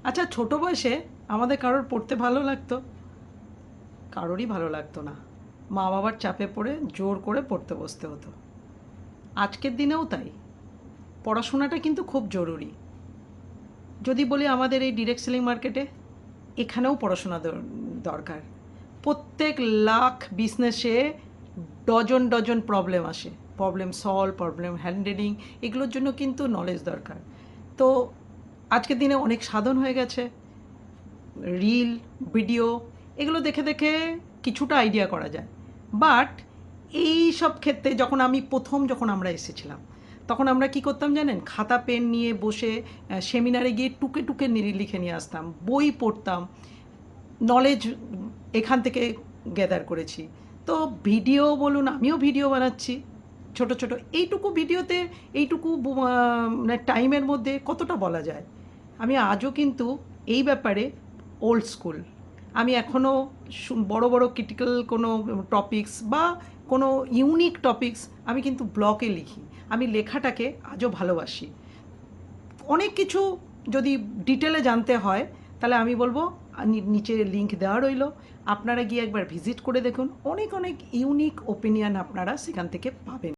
আচ্ছা, ছোট বয়সে আমাদের কারোর পড়তে ভালো লাগতো? কারোরই ভালো লাগতো না। মা বাবার চাপে পড়ে জোর করে পড়তে বসতে হতো। আজকের দিনেও তাই। পড়াশোনাটা কিন্তু খুব জরুরি। যদি বলি আমাদের এই ডিরেক্ট সেলিং মার্কেটে, এখানেও পড়াশোনা দরকার। প্রত্যেক লাখ বিজনেসে ডজন ডজন প্রবলেম আসে। প্রবলেম সলভ, প্রবলেম হ্যান্ডেলিং, এগুলোর জন্য কিন্তু নলেজ দরকার। তো আজকের দিনে অনেক সাধন হয়ে গেছে। রিল, ভিডিও, এগুলো দেখে দেখে কিছুটা আইডিয়া করা যায়। বাট এই সব ক্ষেত্রে যখন আমরা এসেছিলাম, তখন আমরা কি করতাম জানেন? খাতা পেন নিয়ে বসে সেমিনারে গিয়ে টুকে টুকে লিখে নিয়ে আসতাম, বই পড়তাম, নলেজ এখান থেকে গ্যাদার করেছি। তো ভিডিও বলুন, আমিও ভিডিও বানাচ্ছি ছোট ছোট। এইটুকু ভিডিওতে এইটুকু মানে টাইমের মধ্যে কতটা বলা যায়। আমি আজও কিন্তু এই ব্যাপারে ওল্ড স্কুল। আমি এখনও বড় বড় ক্রিটিক্যাল কোনো টপিকস বা কোনো ইউনিক টপিকস আমি কিন্তু ব্লগে লিখি। আমি লেখাটাকে আজও ভালোবাসি। অনেক কিছু যদি ডিটেলে জানতে হয়, তাহলে আমি বলবো নিচে লিংক দেওয়া রইলো, আপনারা গিয়ে একবার ভিজিট করে দেখুন। অনেক অনেক ইউনিক ওপিনিয়ন আপনারা সেখান থেকে পাবেন।